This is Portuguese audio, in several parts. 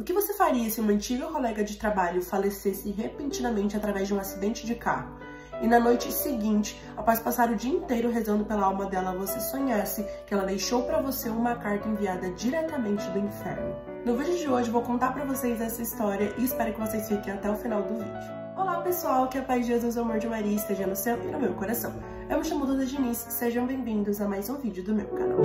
O que você faria se uma antiga colega de trabalho falecesse repentinamente através de um acidente de carro? E na noite seguinte, após passar o dia inteiro rezando pela alma dela, você sonhasse que ela deixou para você uma carta enviada diretamente do inferno. No vídeo de hoje, vou contar para vocês essa história e espero que vocês fiquem até o final do vídeo. Olá pessoal, que a paz de Jesus e o amor de Maria esteja no seu e no meu coração. Eu me chamo Duda Diniz, sejam bem-vindos a mais um vídeo do meu canal.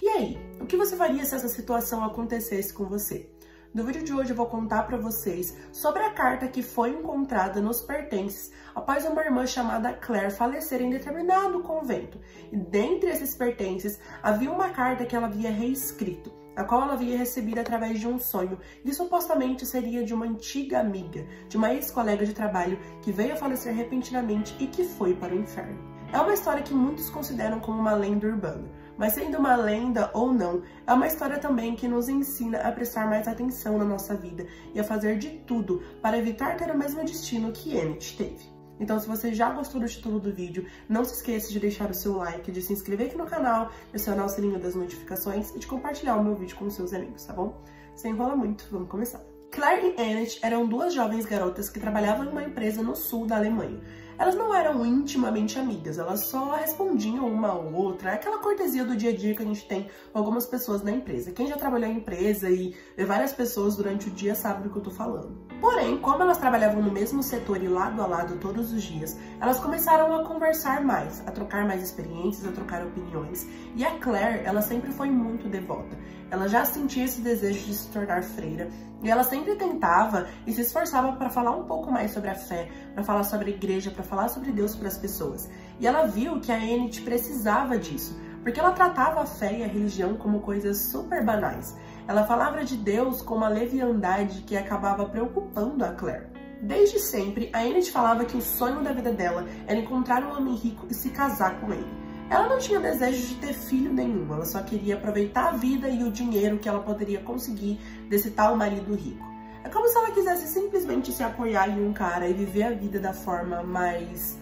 E aí, o que você faria se essa situação acontecesse com você? No vídeo de hoje eu vou contar para vocês sobre a carta que foi encontrada nos pertences após uma irmã chamada Claire falecer em determinado convento. E dentre esses pertences havia uma carta que ela havia reescrito, a qual ela havia recebido através de um sonho, e supostamente seria de uma antiga amiga, de uma ex-colega de trabalho que veio a falecer repentinamente e que foi para o inferno. É uma história que muitos consideram como uma lenda urbana, mas sendo uma lenda ou não, é uma história também que nos ensina a prestar mais atenção na nossa vida e a fazer de tudo para evitar ter o mesmo destino que Enid teve. Então, se você já gostou do título do vídeo, não se esqueça de deixar o seu like, de se inscrever aqui no canal, de acionar o sininho das notificações e de compartilhar o meu vídeo com seus amigos, tá bom? Sem enrolar muito, vamos começar. Claire e Enid eram duas jovens garotas que trabalhavam em uma empresa no sul da Alemanha. Elas não eram intimamente amigas, elas só respondiam uma à outra, aquela cortesia do dia a dia que a gente tem com algumas pessoas na empresa. Quem já trabalhou em empresa e vê várias pessoas durante o dia sabe do que eu tô falando. Porém, como elas trabalhavam no mesmo setor e lado a lado todos os dias, elas começaram a conversar mais, a trocar mais experiências, a trocar opiniões. E a Claire, ela sempre foi muito devota. Ela já sentia esse desejo de se tornar freira e ela sempre tentava e se esforçava para falar um pouco mais sobre a fé, para falar sobre a igreja, para falar sobre Deus para as pessoas. E ela viu que a Enid precisava disso, porque ela tratava a fé e a religião como coisas super banais. Ela falava de Deus com uma leviandade que acabava preocupando a Claire. Desde sempre, a Enid falava que o sonho da vida dela era encontrar um homem rico e se casar com ele. Ela não tinha desejo de ter filho nenhum, ela só queria aproveitar a vida e o dinheiro que ela poderia conseguir desse tal marido rico. É como se ela quisesse simplesmente se apoiar em um cara e viver a vida da forma mais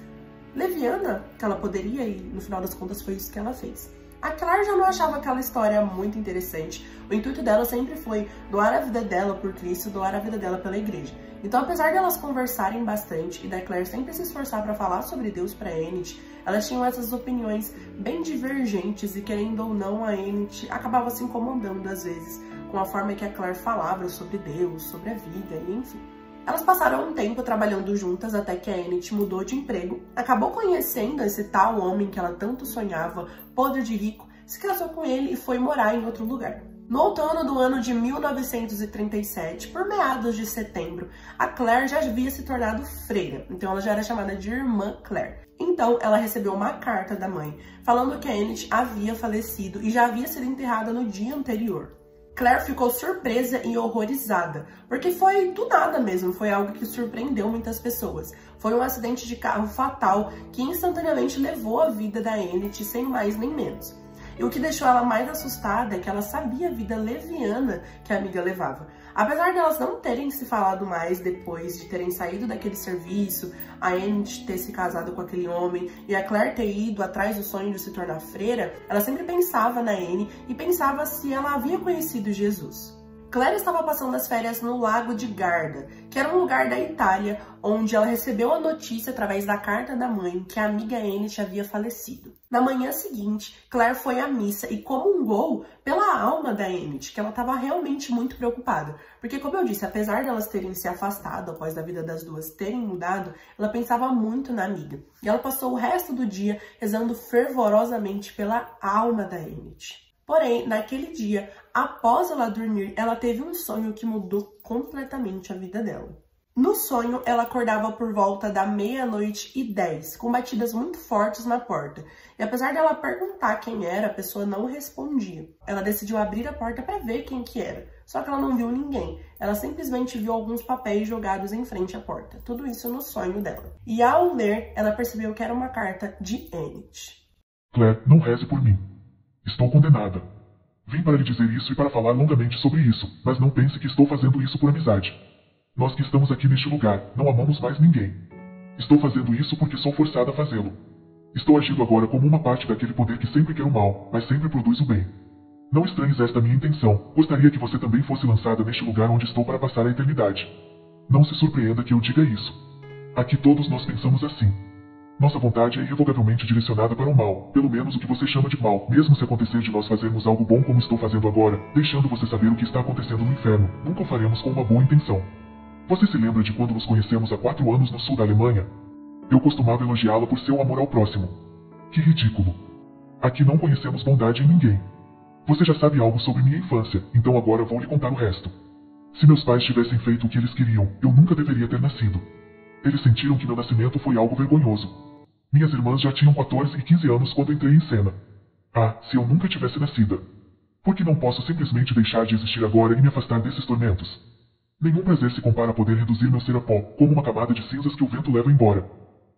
leviana que ela poderia, e no final das contas foi isso que ela fez. A Claire já não achava aquela história muito interessante. O intuito dela sempre foi doar a vida dela por Cristo, doar a vida dela pela igreja. Então, apesar de elas conversarem bastante e da Claire sempre se esforçar para falar sobre Deus para Enid, elas tinham essas opiniões bem divergentes e, querendo ou não, a Enid acabava se incomodando às vezes com a forma que a Claire falava sobre Deus, sobre a vida e enfim. Elas passaram um tempo trabalhando juntas até que a Enid mudou de emprego, acabou conhecendo esse tal homem que ela tanto sonhava, podre de rico, se casou com ele e foi morar em outro lugar. No outono do ano de 1937, por meados de setembro, a Claire já havia se tornado freira, então ela já era chamada de Irmã Claire. Então ela recebeu uma carta da mãe falando que a Enid havia falecido e já havia sido enterrada no dia anterior. Claire ficou surpresa e horrorizada, porque foi do nada mesmo, foi algo que surpreendeu muitas pessoas. Foi um acidente de carro fatal que instantaneamente levou a vida da Enid sem mais nem menos. E o que deixou ela mais assustada é que ela sabia a vida leviana que a amiga levava. Apesar de elas não terem se falado mais depois de terem saído daquele serviço, a Enid ter se casado com aquele homem e a Claire ter ido atrás do sonho de se tornar freira, ela sempre pensava na Anne e pensava se ela havia conhecido Jesus. Claire estava passando as férias no Lago de Garda, que era um lugar da Itália, onde ela recebeu a notícia através da carta da mãe que a amiga Enid havia falecido. Na manhã seguinte, Claire foi à missa e comungou pela alma da Enid, que ela estava realmente muito preocupada. Porque, como eu disse, apesar de elas terem se afastado após a vida das duas terem mudado, ela pensava muito na amiga. E ela passou o resto do dia rezando fervorosamente pela alma da Enid. Porém, naquele dia, após ela dormir, ela teve um sonho que mudou completamente a vida dela. No sonho, ela acordava por volta da 00:10, com batidas muito fortes na porta. E apesar dela perguntar quem era, a pessoa não respondia. Ela decidiu abrir a porta para ver quem que era, só que ela não viu ninguém. Ela simplesmente viu alguns papéis jogados em frente à porta. Tudo isso no sonho dela. E ao ler, ela percebeu que era uma carta de Enid. Claire, não reze por mim. Estou condenada. Vim para lhe dizer isso e para falar longamente sobre isso, mas não pense que estou fazendo isso por amizade. Nós que estamos aqui neste lugar, não amamos mais ninguém. Estou fazendo isso porque sou forçada a fazê-lo. Estou agindo agora como uma parte daquele poder que sempre quer o mal, mas sempre produz o bem. Não estranhes esta minha intenção. Gostaria que você também fosse lançada neste lugar onde estou para passar a eternidade. Não se surpreenda que eu diga isso. Aqui todos nós pensamos assim. Nossa vontade é irrevogavelmente direcionada para o mal, pelo menos o que você chama de mal, mesmo se acontecer de nós fazermos algo bom como estou fazendo agora, deixando você saber o que está acontecendo no inferno, nunca o faremos com uma boa intenção. Você se lembra de quando nos conhecemos há 4 anos no sul da Alemanha? Eu costumava elogiá-la por seu amor ao próximo. Que ridículo. Aqui não conhecemos bondade em ninguém. Você já sabe algo sobre minha infância, então agora vou lhe contar o resto. Se meus pais tivessem feito o que eles queriam, eu nunca deveria ter nascido. Eles sentiram que meu nascimento foi algo vergonhoso. Minhas irmãs já tinham 14 e 15 anos quando entrei em cena. Ah, se eu nunca tivesse nascido. Por que não posso simplesmente deixar de existir agora e me afastar desses tormentos? Nenhum prazer se compara a poder reduzir meu ser a pó, como uma camada de cinzas que o vento leva embora.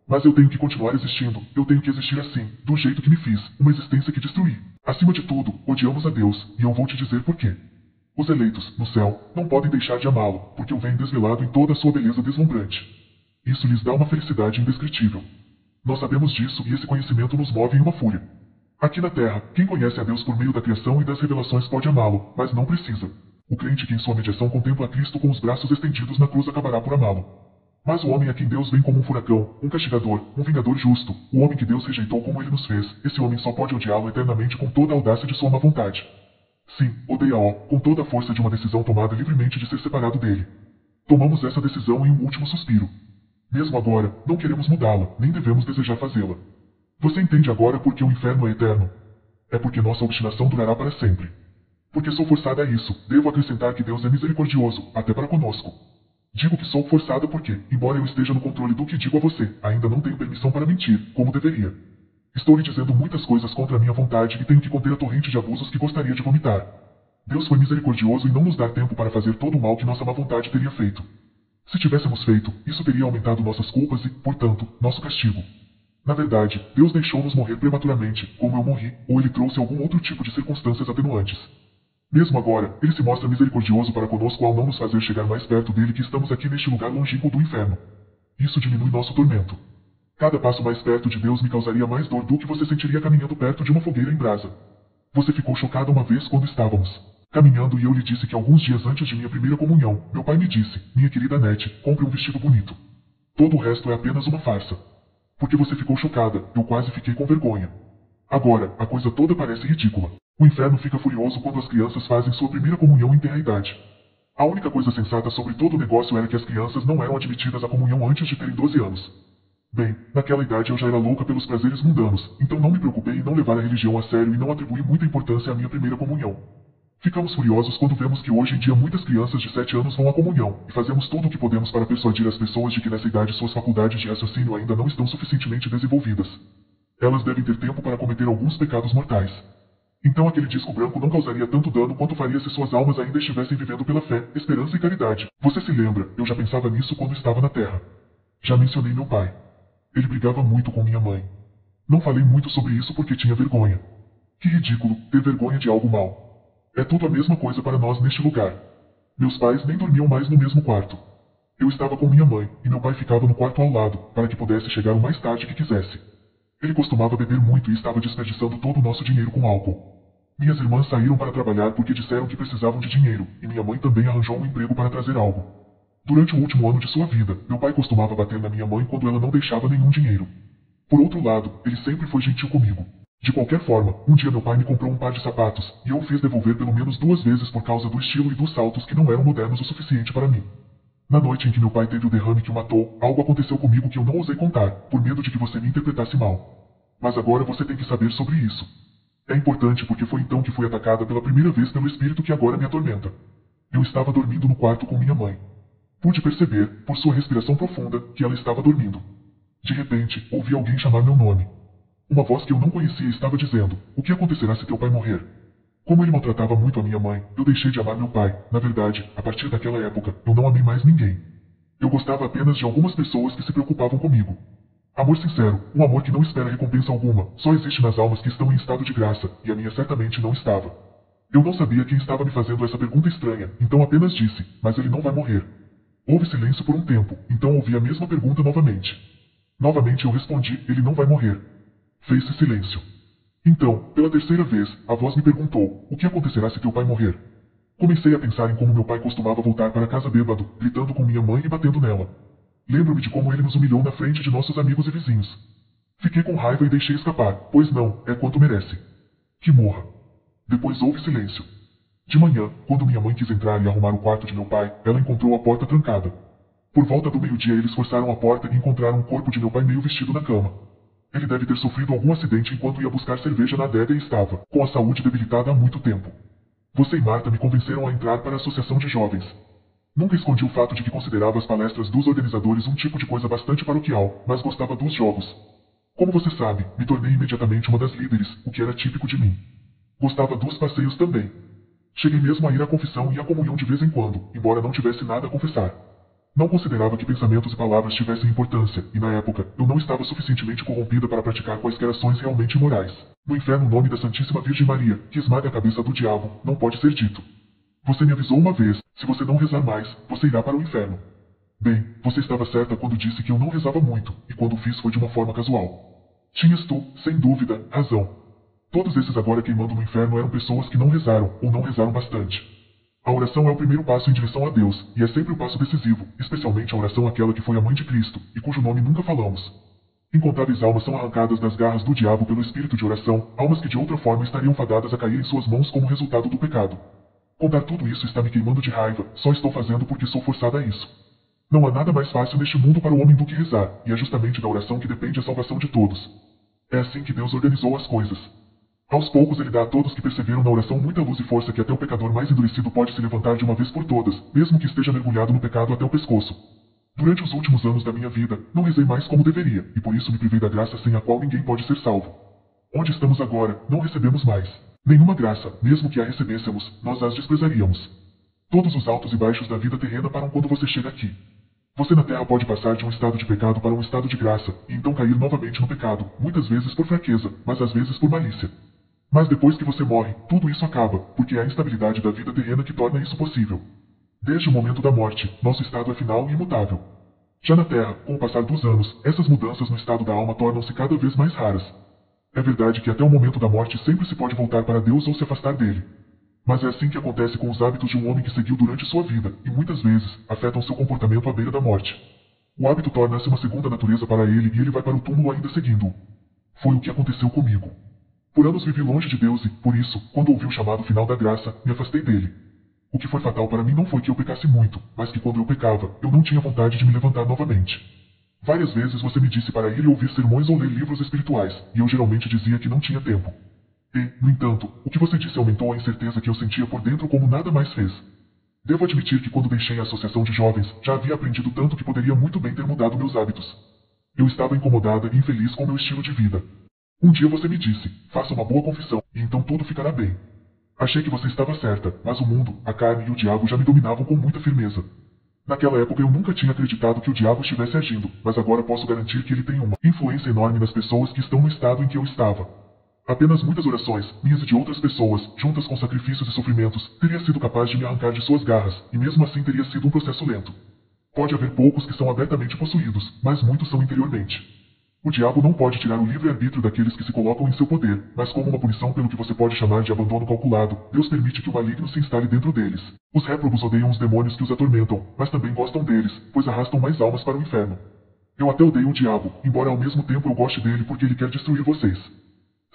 Mas eu tenho que continuar existindo, eu tenho que existir assim, do jeito que me fiz, uma existência que destruí. Acima de tudo, odiamos a Deus, e eu vou te dizer por quê. Os eleitos, no céu, não podem deixar de amá-lo, porque o veem desvelado em toda a sua beleza deslumbrante. Isso lhes dá uma felicidade indescritível. Nós sabemos disso e esse conhecimento nos move em uma fúria. Aqui na Terra, quem conhece a Deus por meio da criação e das revelações pode amá-lo, mas não precisa. O crente que em sua mediação contempla a Cristo com os braços estendidos na cruz acabará por amá-lo. Mas o homem a quem Deus vem como um furacão, um castigador, um vingador justo, o homem que Deus rejeitou como ele nos fez, esse homem só pode odiá-lo eternamente com toda a audácia de sua má vontade. Sim, odeia-o, com toda a força de uma decisão tomada livremente de ser separado dele. Tomamos essa decisão em um último suspiro. Mesmo agora, não queremos mudá-la, nem devemos desejar fazê-la. Você entende agora por que o inferno é eterno? É porque nossa obstinação durará para sempre. Porque sou forçada a isso, devo acrescentar que Deus é misericordioso, até para conosco. Digo que sou forçada porque, embora eu esteja no controle do que digo a você, ainda não tenho permissão para mentir, como deveria. Estou lhe dizendo muitas coisas contra a minha vontade e tenho que conter a torrente de abusos que gostaria de vomitar. Deus foi misericordioso em não nos dar tempo para fazer todo o mal que nossa má vontade teria feito. Se tivéssemos feito, isso teria aumentado nossas culpas e, portanto, nosso castigo. Na verdade, Deus deixou-nos morrer prematuramente, como eu morri, ou ele trouxe algum outro tipo de circunstâncias atenuantes. Mesmo agora, ele se mostra misericordioso para conosco ao não nos fazer chegar mais perto dele que estamos aqui neste lugar longínquo do inferno. Isso diminui nosso tormento. Cada passo mais perto de Deus me causaria mais dor do que você sentiria caminhando perto de uma fogueira em brasa. Você ficou chocada uma vez quando estávamos caminhando e eu lhe disse que alguns dias antes de minha primeira comunhão, meu pai me disse, minha querida Nete, compre um vestido bonito. Todo o resto é apenas uma farsa. Porque você ficou chocada, eu quase fiquei com vergonha. Agora, a coisa toda parece ridícula. O inferno fica furioso quando as crianças fazem sua primeira comunhão em tenra idade. A única coisa sensata sobre todo o negócio era que as crianças não eram admitidas à comunhão antes de terem 12 anos. Bem, naquela idade eu já era louca pelos prazeres mundanos, então não me preocupei em não levar a religião a sério e não atribuí muita importância à minha primeira comunhão. Ficamos furiosos quando vemos que hoje em dia muitas crianças de 7 anos vão à comunhão, e fazemos tudo o que podemos para persuadir as pessoas de que nessa idade suas faculdades de raciocínio ainda não estão suficientemente desenvolvidas. Elas devem ter tempo para cometer alguns pecados mortais. Então aquele disco branco não causaria tanto dano quanto faria se suas almas ainda estivessem vivendo pela fé, esperança e caridade. Você se lembra, eu já pensava nisso quando estava na Terra. Já mencionei meu pai. Ele brigava muito com minha mãe. Não falei muito sobre isso porque tinha vergonha. Que ridículo, ter vergonha de algo mal. É tudo a mesma coisa para nós neste lugar. Meus pais nem dormiam mais no mesmo quarto. Eu estava com minha mãe, e meu pai ficava no quarto ao lado, para que pudesse chegar o mais tarde que quisesse. Ele costumava beber muito e estava desperdiçando todo o nosso dinheiro com álcool. Minhas irmãs saíram para trabalhar porque disseram que precisavam de dinheiro, e minha mãe também arranjou um emprego para trazer algo. Durante o último ano de sua vida, meu pai costumava bater na minha mãe quando ela não deixava nenhum dinheiro. Por outro lado, ele sempre foi gentil comigo. De qualquer forma, um dia meu pai me comprou um par de sapatos, e eu o fiz devolver pelo menos 2 vezes por causa do estilo e dos saltos que não eram modernos o suficiente para mim. Na noite em que meu pai teve o derrame que o matou, algo aconteceu comigo que eu não ousei contar, por medo de que você me interpretasse mal. Mas agora você tem que saber sobre isso. É importante porque foi então que fui atacada pela primeira vez pelo espírito que agora me atormenta. Eu estava dormindo no quarto com minha mãe. Pude perceber, por sua respiração profunda, que ela estava dormindo. De repente, ouvi alguém chamar meu nome. Uma voz que eu não conhecia estava dizendo, o que acontecerá se teu pai morrer? Como ele maltratava muito a minha mãe, eu deixei de amar meu pai. Na verdade, a partir daquela época, eu não amei mais ninguém. Eu gostava apenas de algumas pessoas que se preocupavam comigo. Amor sincero, um amor que não espera recompensa alguma, só existe nas almas que estão em estado de graça, e a minha certamente não estava. Eu não sabia quem estava me fazendo essa pergunta estranha, então apenas disse, mas ele não vai morrer. Houve silêncio por um tempo, então ouvi a mesma pergunta novamente. Novamente eu respondi, ele não vai morrer. Fez-se silêncio. Então, pela terceira vez, a voz me perguntou: o que acontecerá se teu pai morrer? Comecei a pensar em como meu pai costumava voltar para casa bêbado, gritando com minha mãe e batendo nela. Lembro-me de como ele nos humilhou na frente de nossos amigos e vizinhos. Fiquei com raiva e deixei escapar, pois não, é quanto merece. Que morra. Depois houve silêncio. De manhã, quando minha mãe quis entrar e arrumar o quarto de meu pai, ela encontrou a porta trancada. Por volta do meio-dia eles forçaram a porta e encontraram o corpo de meu pai meio vestido na cama. Ele deve ter sofrido algum acidente enquanto ia buscar cerveja na adega e estava, com a saúde debilitada há muito tempo. Você e Marta me convenceram a entrar para a associação de jovens. Nunca escondi o fato de que considerava as palestras dos organizadores um tipo de coisa bastante paroquial, mas gostava dos jogos. Como você sabe, me tornei imediatamente uma das líderes, o que era típico de mim. Gostava dos passeios também. Cheguei mesmo a ir à confissão e à comunhão de vez em quando, embora não tivesse nada a confessar. Não considerava que pensamentos e palavras tivessem importância, e na época, eu não estava suficientemente corrompida para praticar quaisquer ações realmente imorais. No inferno, o nome da Santíssima Virgem Maria, que esmaga a cabeça do diabo, não pode ser dito. Você me avisou uma vez: se você não rezar mais, você irá para o inferno. Bem, você estava certa quando disse que eu não rezava muito, e quando o fiz foi de uma forma casual. Tinhas tu, sem dúvida, razão. Todos esses agora queimando no inferno eram pessoas que não rezaram, ou não rezaram bastante. A oração é o primeiro passo em direção a Deus, e é sempre o passo decisivo, especialmente a oração aquela que foi a mãe de Cristo, e cujo nome nunca falamos. Incontáveis almas são arrancadas das garras do diabo pelo espírito de oração, almas que de outra forma estariam fadadas a cair em suas mãos como resultado do pecado. Contar tudo isso está me queimando de raiva, só estou fazendo porque sou forçada a isso. Não há nada mais fácil neste mundo para o homem do que rezar, e é justamente da oração que depende a salvação de todos. É assim que Deus organizou as coisas. Aos poucos ele dá a todos que perseveram na oração muita luz e força que até o pecador mais endurecido pode se levantar de uma vez por todas, mesmo que esteja mergulhado no pecado até o pescoço. Durante os últimos anos da minha vida, não rezei mais como deveria, e por isso me privei da graça sem a qual ninguém pode ser salvo. Onde estamos agora, não recebemos mais. Nenhuma graça, mesmo que a recebêssemos, nós as desprezaríamos. Todos os altos e baixos da vida terrena param quando você chega aqui. Você na Terra pode passar de um estado de pecado para um estado de graça, e então cair novamente no pecado, muitas vezes por fraqueza, mas às vezes por malícia. Mas depois que você morre, tudo isso acaba, porque é a instabilidade da vida terrena que torna isso possível. Desde o momento da morte, nosso estado é final e imutável. Já na Terra, com o passar dos anos, essas mudanças no estado da alma tornam-se cada vez mais raras. É verdade que até o momento da morte sempre se pode voltar para Deus ou se afastar dele. Mas é assim que acontece com os hábitos de um homem que seguiu durante sua vida, e muitas vezes afetam seu comportamento à beira da morte. O hábito torna-se uma segunda natureza para ele e ele vai para o túmulo ainda seguindo-o. Foi o que aconteceu comigo. Por anos vivi longe de Deus e, por isso, quando ouvi o chamado final da graça, me afastei dele. O que foi fatal para mim não foi que eu pecasse muito, mas que quando eu pecava, eu não tinha vontade de me levantar novamente. Várias vezes você me disse para ir e ouvir sermões ou ler livros espirituais, e eu geralmente dizia que não tinha tempo. E, no entanto, o que você disse aumentou a incerteza que eu sentia por dentro como nada mais fez. Devo admitir que quando deixei a associação de jovens, já havia aprendido tanto que poderia muito bem ter mudado meus hábitos. Eu estava incomodada e infeliz com meu estilo de vida. Um dia você me disse: faça uma boa confissão, e então tudo ficará bem. Achei que você estava certa, mas o mundo, a carne e o diabo já me dominavam com muita firmeza. Naquela época eu nunca tinha acreditado que o diabo estivesse agindo, mas agora posso garantir que ele tem uma influência enorme nas pessoas que estão no estado em que eu estava. Apenas muitas orações, minhas e de outras pessoas, juntas com sacrifícios e sofrimentos, teria sido capaz de me arrancar de suas garras, e mesmo assim teria sido um processo lento. Pode haver poucos que são abertamente possuídos, mas muitos são interiormente. O diabo não pode tirar o livre-arbítrio daqueles que se colocam em seu poder, mas como uma punição pelo que você pode chamar de abandono calculado, Deus permite que o maligno se instale dentro deles. Os réprobos odeiam os demônios que os atormentam, mas também gostam deles, pois arrastam mais almas para o inferno. Eu até odeio o diabo, embora ao mesmo tempo eu goste dele porque ele quer destruir vocês.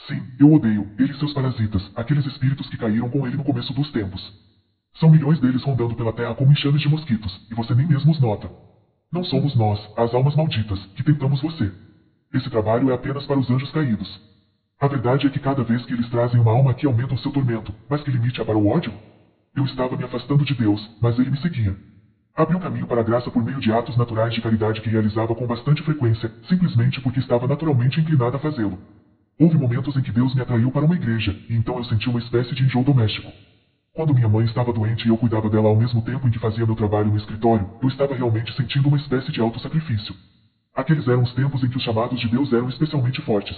Sim, eu odeio, ele e seus parasitas, aqueles espíritos que caíram com ele no começo dos tempos. São milhões deles rondando pela terra como enxames de mosquitos, e você nem mesmo os nota. Não somos nós, as almas malditas, que tentamos você. Esse trabalho é apenas para os anjos caídos. A verdade é que cada vez que eles trazem uma alma aqui aumentam seu tormento, mas que limite há para o ódio? Eu estava me afastando de Deus, mas ele me seguia. Abriu caminho para a graça por meio de atos naturais de caridade que realizava com bastante frequência, simplesmente porque estava naturalmente inclinada a fazê-lo. Houve momentos em que Deus me atraiu para uma igreja, e então eu senti uma espécie de enjoo doméstico. Quando minha mãe estava doente e eu cuidava dela ao mesmo tempo em que fazia meu trabalho no escritório, eu estava realmente sentindo uma espécie de autossacrifício. Aqueles eram os tempos em que os chamados de Deus eram especialmente fortes.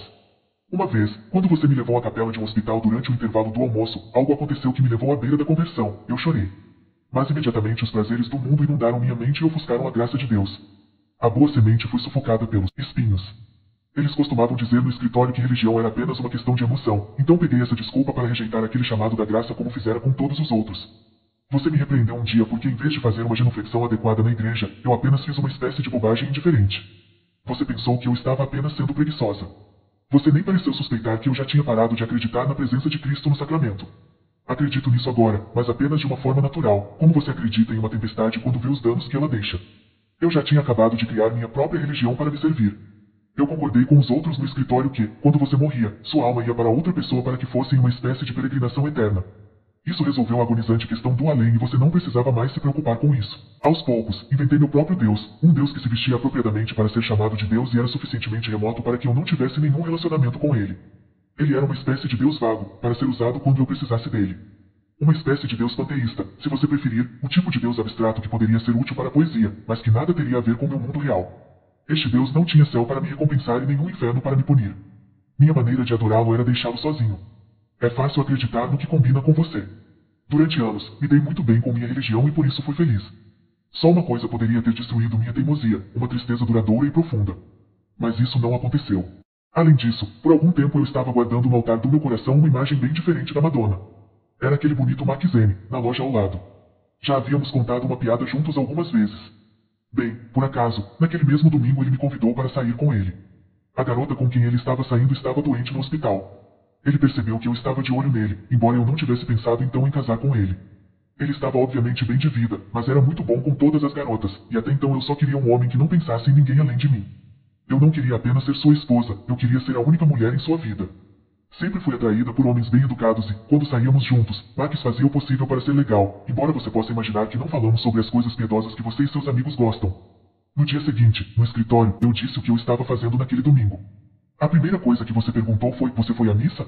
Uma vez, quando você me levou à capela de um hospital durante o intervalo do almoço, algo aconteceu que me levou à beira da conversão. Eu chorei. Mas imediatamente os prazeres do mundo inundaram minha mente e ofuscaram a graça de Deus. A boa semente foi sufocada pelos espinhos. Eles costumavam dizer no escritório que religião era apenas uma questão de emoção, então peguei essa desculpa para rejeitar aquele chamado da graça como fizera com todos os outros. Você me repreendeu um dia porque, em vez de fazer uma genuflexão adequada na igreja, eu apenas fiz uma espécie de bobagem indiferente. Você pensou que eu estava apenas sendo preguiçosa. Você nem pareceu suspeitar que eu já tinha parado de acreditar na presença de Cristo no sacramento. Acredito nisso agora, mas apenas de uma forma natural, como você acredita em uma tempestade quando vê os danos que ela deixa. Eu já tinha acabado de criar minha própria religião para me servir. Eu concordei com os outros no escritório que, quando você morria, sua alma ia para outra pessoa para que fosse em uma espécie de peregrinação eterna. Isso resolveu a agonizante questão do além e você não precisava mais se preocupar com isso. Aos poucos, inventei meu próprio Deus, um Deus que se vestia apropriadamente para ser chamado de Deus e era suficientemente remoto para que eu não tivesse nenhum relacionamento com ele. Ele era uma espécie de Deus vago, para ser usado quando eu precisasse dele. Uma espécie de Deus panteísta, se você preferir, o tipo de Deus abstrato que poderia ser útil para a poesia, mas que nada teria a ver com meu mundo real. Este Deus não tinha céu para me recompensar e nenhum inferno para me punir. Minha maneira de adorá-lo era deixá-lo sozinho. É fácil acreditar no que combina com você. Durante anos, me dei muito bem com minha religião e por isso fui feliz. Só uma coisa poderia ter destruído minha teimosia, uma tristeza duradoura e profunda. Mas isso não aconteceu. Além disso, por algum tempo eu estava guardando no altar do meu coração uma imagem bem diferente da Madonna. Era aquele bonito Max Zane, na loja ao lado. Já havíamos contado uma piada juntos algumas vezes. Bem, por acaso, naquele mesmo domingo ele me convidou para sair com ele. A garota com quem ele estava saindo estava doente no hospital. Ele percebeu que eu estava de olho nele, embora eu não tivesse pensado então em casar com ele. Ele estava obviamente bem de vida, mas era muito bom com todas as garotas, e até então eu só queria um homem que não pensasse em ninguém além de mim. Eu não queria apenas ser sua esposa, eu queria ser a única mulher em sua vida. Sempre fui atraída por homens bem educados e, quando saíamos juntos, Max fazia o possível para ser legal, embora você possa imaginar que não falamos sobre as coisas piedosas que você e seus amigos gostam. No dia seguinte, no escritório, eu disse o que eu estava fazendo naquele domingo. A primeira coisa que você perguntou foi: você foi à missa?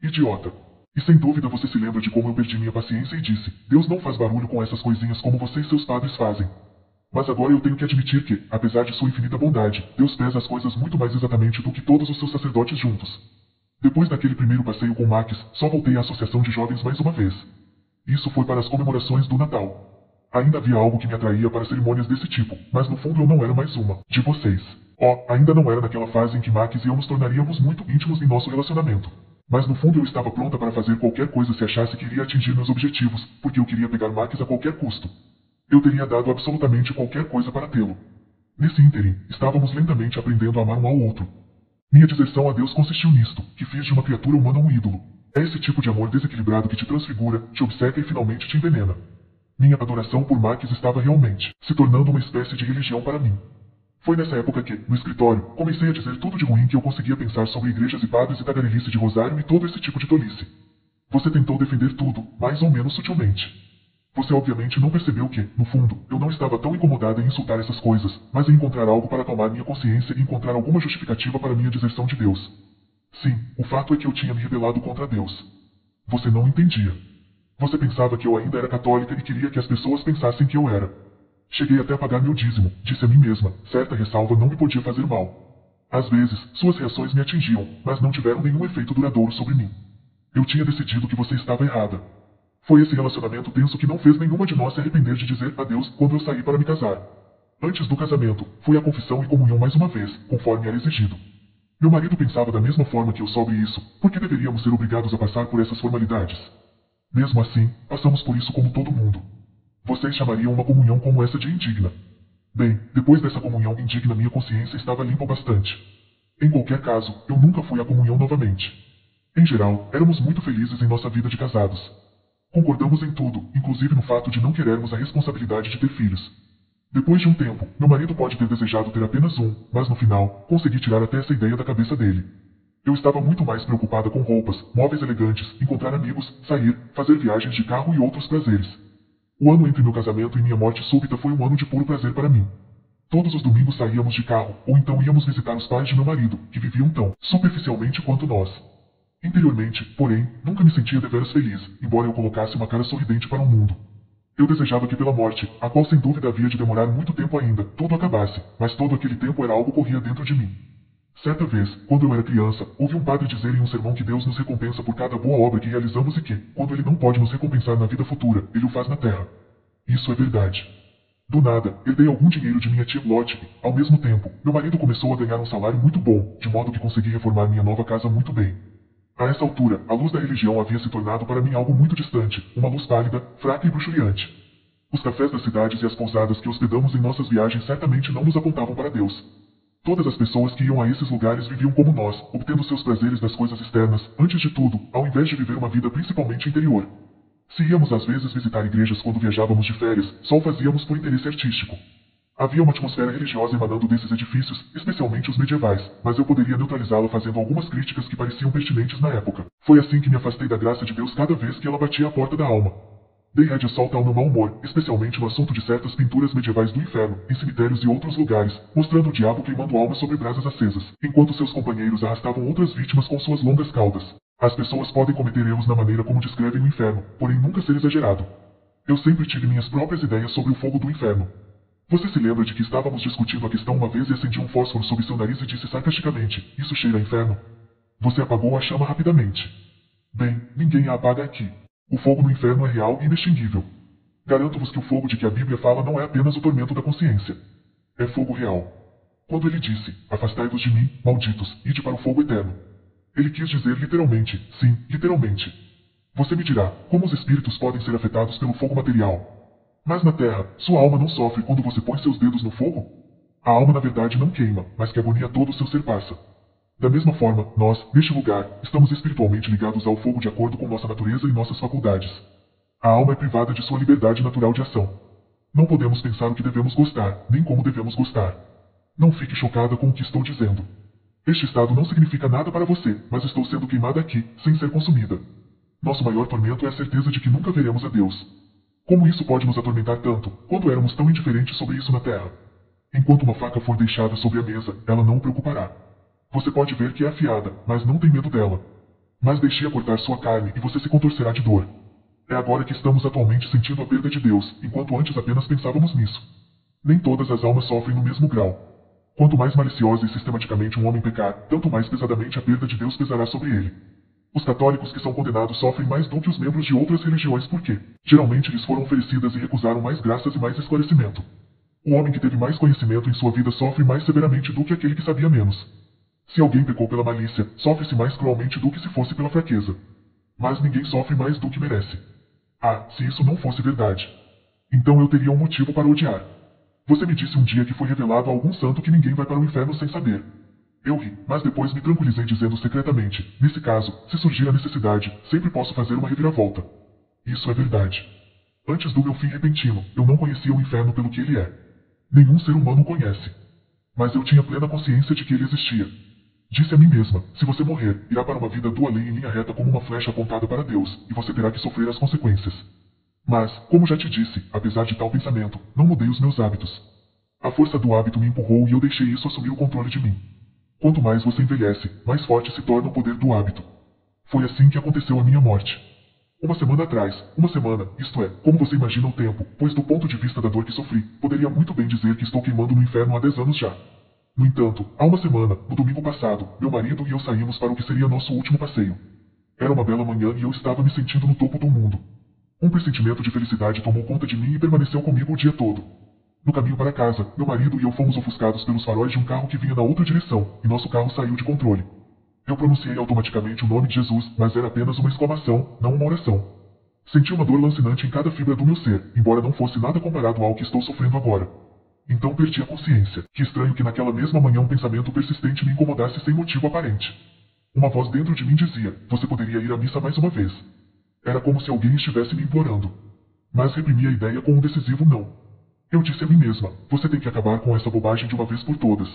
Idiota. E sem dúvida você se lembra de como eu perdi minha paciência e disse: Deus não faz barulho com essas coisinhas como você e seus padres fazem. Mas agora eu tenho que admitir que, apesar de sua infinita bondade, Deus pesa as coisas muito mais exatamente do que todos os seus sacerdotes juntos. Depois daquele primeiro passeio com Max, só voltei à associação de jovens mais uma vez. Isso foi para as comemorações do Natal. Ainda havia algo que me atraía para cerimônias desse tipo, mas no fundo eu não era mais uma de vocês. Ainda não era naquela fase em que Max e eu nos tornaríamos muito íntimos em nosso relacionamento. Mas no fundo eu estava pronta para fazer qualquer coisa se achasse que iria atingir meus objetivos, porque eu queria pegar Max a qualquer custo. Eu teria dado absolutamente qualquer coisa para tê-lo. Nesse ínterim, estávamos lentamente aprendendo a amar um ao outro. Minha deserção a Deus consistiu nisto, que fiz de uma criatura humana um ídolo. É esse tipo de amor desequilibrado que te transfigura, te obceca e finalmente te envenena. Minha adoração por Max estava realmente se tornando uma espécie de religião para mim. Foi nessa época que, no escritório, comecei a dizer tudo de ruim que eu conseguia pensar sobre igrejas e padres e tagarelice de rosário e todo esse tipo de tolice. Você tentou defender tudo, mais ou menos sutilmente. Você obviamente não percebeu que, no fundo, eu não estava tão incomodada em insultar essas coisas, mas em encontrar algo para acalmar minha consciência e encontrar alguma justificativa para minha deserção de Deus. Sim, o fato é que eu tinha me rebelado contra Deus. Você não entendia. Você pensava que eu ainda era católica e queria que as pessoas pensassem que eu era. Cheguei até a pagar meu dízimo, disse a mim mesma, certa ressalva não me podia fazer mal. Às vezes, suas reações me atingiam, mas não tiveram nenhum efeito duradouro sobre mim. Eu tinha decidido que você estava errada. Foi esse relacionamento tenso que não fez nenhuma de nós se arrepender de dizer adeus quando eu saí para me casar. Antes do casamento, foi a confissão e comunhão mais uma vez, conforme era exigido. Meu marido pensava da mesma forma que eu sobre isso, porque deveríamos ser obrigados a passar por essas formalidades. Mesmo assim, passamos por isso como todo mundo. Vocês chamariam uma comunhão como essa de indigna. Bem, depois dessa comunhão indigna minha consciência estava limpa o bastante. Em qualquer caso, eu nunca fui à comunhão novamente. Em geral, éramos muito felizes em nossa vida de casados. Concordamos em tudo, inclusive no fato de não querermos a responsabilidade de ter filhos. Depois de um tempo, meu marido pode ter desejado ter apenas um, mas no final, consegui tirar até essa ideia da cabeça dele. Eu estava muito mais preocupada com roupas, móveis elegantes, encontrar amigos, sair, fazer viagens de carro e outros prazeres. O ano entre meu casamento e minha morte súbita foi um ano de puro prazer para mim. Todos os domingos saíamos de carro, ou então íamos visitar os pais de meu marido, que viviam tão superficialmente quanto nós. Interiormente, porém, nunca me sentia deveras feliz, embora eu colocasse uma cara sorridente para o mundo. Eu desejava que pela morte, a qual sem dúvida havia de demorar muito tempo ainda, tudo acabasse, mas todo aquele tempo era algo que corria dentro de mim. Certa vez, quando eu era criança, ouvi um padre dizer em um sermão que Deus nos recompensa por cada boa obra que realizamos e que, quando Ele não pode nos recompensar na vida futura, Ele o faz na terra. Isso é verdade. Do nada, herdei algum dinheiro de minha tia Lotte. Ao mesmo tempo, meu marido começou a ganhar um salário muito bom, de modo que consegui reformar minha nova casa muito bem. A essa altura, a luz da religião havia se tornado para mim algo muito distante, uma luz pálida, fraca e bruxuleante. Os cafés das cidades e as pousadas que hospedamos em nossas viagens certamente não nos apontavam para Deus. Todas as pessoas que iam a esses lugares viviam como nós, obtendo seus prazeres das coisas externas, antes de tudo, ao invés de viver uma vida principalmente interior. Se íamos às vezes visitar igrejas quando viajávamos de férias, só o fazíamos por interesse artístico. Havia uma atmosfera religiosa emanando desses edifícios, especialmente os medievais, mas eu poderia neutralizá-la fazendo algumas críticas que pareciam pertinentes na época. Foi assim que me afastei da graça de Deus cada vez que ela batia à porta da alma. Dei rédea solta ao meu mau humor, especialmente no assunto de certas pinturas medievais do inferno, em cemitérios e outros lugares, mostrando o diabo queimando almas sobre brasas acesas, enquanto seus companheiros arrastavam outras vítimas com suas longas caudas. As pessoas podem cometer erros na maneira como descrevem o inferno, porém nunca ser exagerado. Eu sempre tive minhas próprias ideias sobre o fogo do inferno. Você se lembra de que estávamos discutindo a questão uma vez e acendi um fósforo sob seu nariz e disse sarcasticamente, isso cheira a inferno? Você apagou a chama rapidamente. Bem, ninguém a apaga aqui. O fogo no inferno é real e inextinguível. Garanto-vos que o fogo de que a Bíblia fala não é apenas o tormento da consciência. É fogo real. Quando ele disse, afastai-vos de mim, malditos, ide para o fogo eterno. Ele quis dizer literalmente, sim, literalmente. Você me dirá, como os espíritos podem ser afetados pelo fogo material? Mas na Terra, sua alma não sofre quando você põe seus dedos no fogo? A alma na verdade não queima, mas que agonia todo o seu ser passa. Da mesma forma, nós, neste lugar, estamos espiritualmente ligados ao fogo de acordo com nossa natureza e nossas faculdades. A alma é privada de sua liberdade natural de ação. Não podemos pensar o que devemos gostar, nem como devemos gostar. Não fique chocada com o que estou dizendo. Este estado não significa nada para você, mas estou sendo queimada aqui, sem ser consumida. Nosso maior tormento é a certeza de que nunca veremos a Deus. Como isso pode nos atormentar tanto, quando éramos tão indiferentes sobre isso na Terra? Enquanto uma faca for deixada sobre a mesa, ela não o preocupará. Você pode ver que é afiada, mas não tem medo dela. Mas deixe-a cortar sua carne e você se contorcerá de dor. É agora que estamos atualmente sentindo a perda de Deus, enquanto antes apenas pensávamos nisso. Nem todas as almas sofrem no mesmo grau. Quanto mais maliciosa e sistematicamente um homem pecar, tanto mais pesadamente a perda de Deus pesará sobre ele. Os católicos que são condenados sofrem mais do que os membros de outras religiões porque, geralmente, lhes foram oferecidas e recusaram mais graças e mais esclarecimento. O homem que teve mais conhecimento em sua vida sofre mais severamente do que aquele que sabia menos. Se alguém pecou pela malícia, sofre-se mais cruelmente do que se fosse pela fraqueza. Mas ninguém sofre mais do que merece. Ah, se isso não fosse verdade. Então eu teria um motivo para odiar. Você me disse um dia que foi revelado a algum santo que ninguém vai para o inferno sem saber. Eu ri, mas depois me tranquilizei dizendo secretamente, nesse caso, se surgir a necessidade, sempre posso fazer uma reviravolta. Isso é verdade. Antes do meu fim repentino, eu não conhecia o inferno pelo que ele é. Nenhum ser humano o conhece. Mas eu tinha plena consciência de que ele existia. Disse a mim mesma, se você morrer, irá para uma vida do além em linha reta como uma flecha apontada para Deus, e você terá que sofrer as consequências. Mas, como já te disse, apesar de tal pensamento, não mudei os meus hábitos. A força do hábito me empurrou e eu deixei isso assumir o controle de mim. Quanto mais você envelhece, mais forte se torna o poder do hábito. Foi assim que aconteceu a minha morte. Uma semana atrás, isto é, como você imagina o tempo, pois do ponto de vista da dor que sofri, poderia muito bem dizer que estou queimando no inferno há 10 anos já. No entanto, há uma semana, no domingo passado, meu marido e eu saímos para o que seria nosso último passeio. Era uma bela manhã e eu estava me sentindo no topo do mundo. Um pressentimento de felicidade tomou conta de mim e permaneceu comigo o dia todo. No caminho para casa, meu marido e eu fomos ofuscados pelos faróis de um carro que vinha na outra direção, e nosso carro saiu de controle. Eu pronunciei automaticamente o nome de Jesus, mas era apenas uma exclamação, não uma oração. Senti uma dor lancinante em cada fibra do meu ser, embora não fosse nada comparado ao que estou sofrendo agora. Então perdi a consciência. Que estranho que naquela mesma manhã um pensamento persistente me incomodasse sem motivo aparente. Uma voz dentro de mim dizia, você poderia ir à missa mais uma vez. Era como se alguém estivesse me implorando. Mas reprimi a ideia com um decisivo não. Eu disse a mim mesma, você tem que acabar com essa bobagem de uma vez por todas.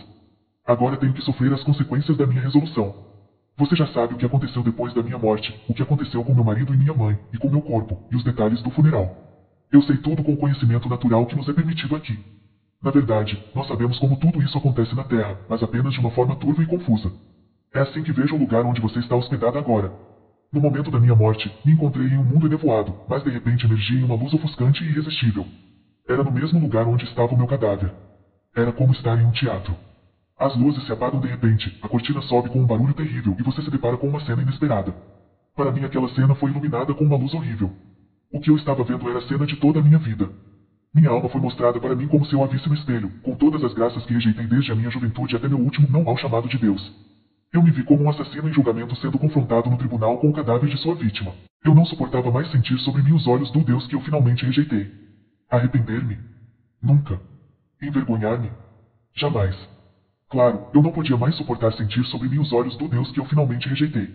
Agora tenho que sofrer as consequências da minha resolução. Você já sabe o que aconteceu depois da minha morte, o que aconteceu com meu marido e minha mãe, e com meu corpo, e os detalhes do funeral. Eu sei tudo com o conhecimento natural que nos é permitido aqui. Na verdade, nós sabemos como tudo isso acontece na Terra, mas apenas de uma forma turva e confusa. É assim que vejo o lugar onde você está hospedada agora. No momento da minha morte, me encontrei em um mundo enevoado, mas de repente emergi em uma luz ofuscante e irresistível. Era no mesmo lugar onde estava o meu cadáver. Era como estar em um teatro. As luzes se apagam de repente, a cortina sobe com um barulho terrível e você se depara com uma cena inesperada. Para mim aquela cena foi iluminada com uma luz horrível. O que eu estava vendo era a cena de toda a minha vida. Minha alma foi mostrada para mim como se eu a visse no espelho, com todas as graças que rejeitei desde a minha juventude até meu último não ao chamado de Deus. Eu me vi como um assassino em julgamento sendo confrontado no tribunal com o cadáver de sua vítima. Eu não suportava mais sentir sobre mim os olhos do Deus que eu finalmente rejeitei. Arrepender-me? Nunca. Envergonhar-me? Jamais. Claro, eu não podia mais suportar sentir sobre mim os olhos do Deus que eu finalmente rejeitei.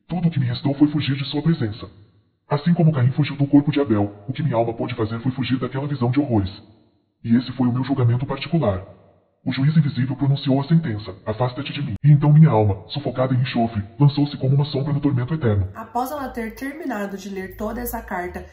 Tudo o que me restou foi fugir de sua presença. Assim como Caim fugiu do corpo de Abel, o que minha alma pôde fazer foi fugir daquela visão de horrores. E esse foi o meu julgamento particular. O juiz invisível pronunciou a sentença, afasta-te de mim. E então minha alma, sufocada em enxofre, lançou-se como uma sombra no tormento eterno. Após ela ter terminado de ler toda essa carta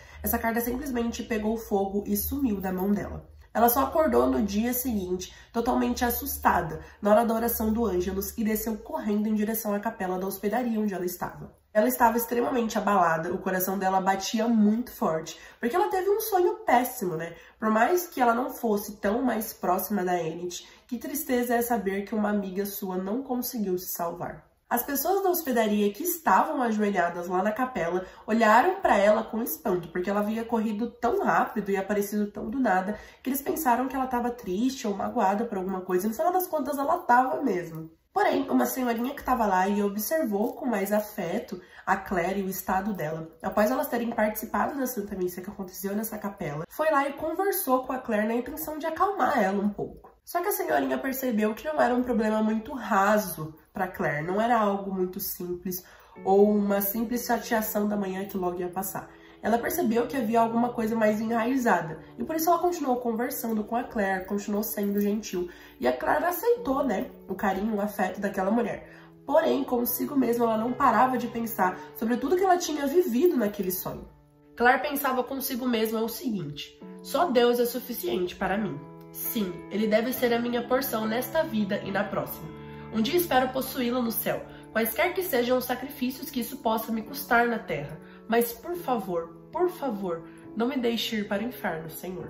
simplesmente pegou fogo e sumiu da mão dela. Ela só acordou no dia seguinte, totalmente assustada, na hora da oração do Ângelus, e desceu correndo em direção à capela da hospedaria onde ela estava. Ela estava extremamente abalada, o coração dela batia muito forte, porque ela teve um sonho péssimo, né? Por mais que ela não fosse tão mais próxima da Enid, que tristeza é saber que uma amiga sua não conseguiu se salvar. As pessoas da hospedaria que estavam ajoelhadas lá na capela olharam para ela com espanto, porque ela havia corrido tão rápido e aparecido tão do nada, que eles pensaram que ela estava triste ou magoada por alguma coisa, e no final das contas ela estava mesmo. Porém, uma senhorinha que estava lá e observou com mais afeto a Claire e o estado dela, após elas terem participado da Santa Missa que aconteceu nessa capela, foi lá e conversou com a Claire na intenção de acalmar ela um pouco. Só que a senhorinha percebeu que não era um problema muito raso para Claire, não era algo muito simples ou uma simples chateação da manhã que logo ia passar. Ela percebeu que havia alguma coisa mais enraizada, e por isso ela continuou conversando com a Claire, continuou sendo gentil, e a Claire aceitou, né, o carinho, o afeto daquela mulher. Porém, consigo mesma, ela não parava de pensar sobre tudo que ela tinha vivido naquele sonho. Claire pensava consigo mesma o seguinte: só Deus é suficiente para mim. Sim, Ele deve ser a minha porção nesta vida e na próxima. Um dia espero possuí-lo no céu, quaisquer que sejam os sacrifícios que isso possa me custar na terra. Mas por favor, não me deixe ir para o inferno, Senhor.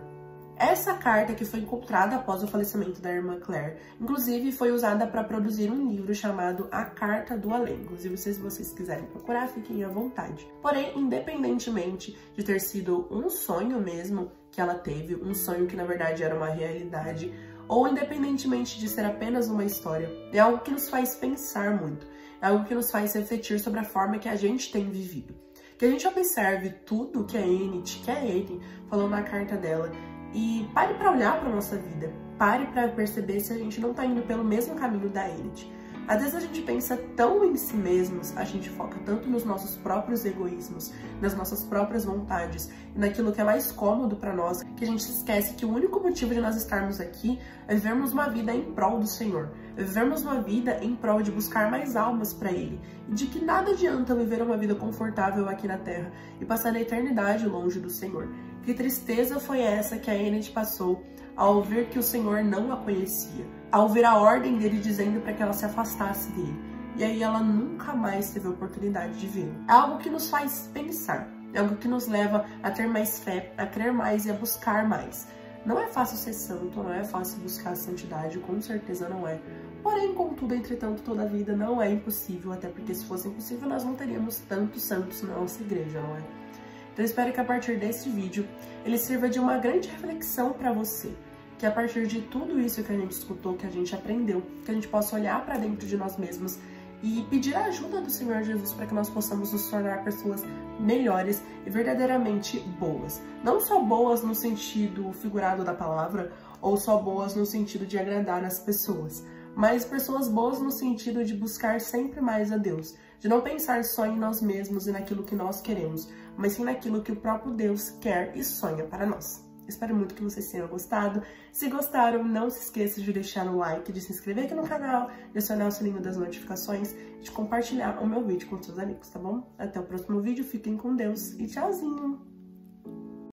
Essa carta que foi encontrada após o falecimento da irmã Claire, inclusive foi usada para produzir um livro chamado A Carta do Além. Inclusive, se vocês quiserem procurar, fiquem à vontade. Porém, independentemente de ter sido um sonho mesmo que ela teve, um sonho que na verdade era uma realidade, ou independentemente de ser apenas uma história, é algo que nos faz pensar muito, é algo que nos faz refletir sobre a forma que a gente tem vivido. Que a gente observe tudo que a Enid, que a Anne falou na carta dela, e pare para olhar para nossa vida, pare para perceber se a gente não está indo pelo mesmo caminho da Enid. Às vezes a gente pensa tão em si mesmos, a gente foca tanto nos nossos próprios egoísmos, nas nossas próprias vontades e naquilo que é mais cômodo para nós, que a gente esquece que o único motivo de nós estarmos aqui é vivermos uma vida em prol do Senhor, é vivermos uma vida em prol de buscar mais almas para Ele, e de que nada adianta viver uma vida confortável aqui na Terra e passar a eternidade longe do Senhor. Que tristeza foi essa que a Enid passou ao ver que o Senhor não a conhecia, ao ver a ordem dele dizendo para que ela se afastasse dele. E aí ela nunca mais teve a oportunidade de vê-lo. É algo que nos faz pensar, é algo que nos leva a ter mais fé, a crer mais e a buscar mais. Não é fácil ser santo, não é fácil buscar a santidade, com certeza não é. Porém, contudo, entretanto, toda a vida não é impossível, até porque se fosse impossível nós não teríamos tantos santos na nossa igreja, não é? Então eu espero que a partir desse vídeo ele sirva de uma grande reflexão para você. Que a partir de tudo isso que a gente escutou, que a gente aprendeu, que a gente possa olhar para dentro de nós mesmos e pedir a ajuda do Senhor Jesus para que nós possamos nos tornar pessoas melhores e verdadeiramente boas. Não só boas no sentido figurado da palavra, ou só boas no sentido de agradar as pessoas, mas pessoas boas no sentido de buscar sempre mais a Deus, de não pensar só em nós mesmos e naquilo que nós queremos, mas sim naquilo que o próprio Deus quer e sonha para nós. Espero muito que vocês tenham gostado. Se gostaram, não se esqueça de deixar o like, de se inscrever aqui no canal, de acionar o sininho das notificações e de compartilhar o meu vídeo com seus amigos, tá bom? Até o próximo vídeo, fiquem com Deus e tchauzinho!